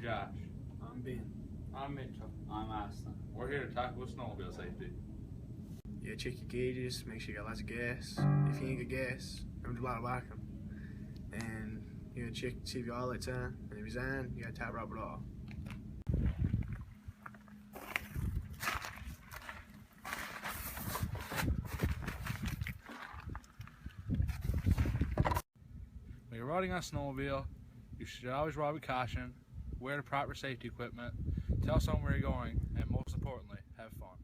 Josh. I'm Ben. I'm Mitchell. I'm Aston. We're here to talk about snowmobile safety. Yeah, check your gauges, make sure you got lots of gas. If you ain't got gas, remember to bottle back 'em. And you gotta check to see if your outlet's on. And if it's on, you gotta top rub it off. When you're riding on a snowmobile, you should always ride with caution, wear the proper safety equipment, tell someone where you're going, and most importantly, have fun.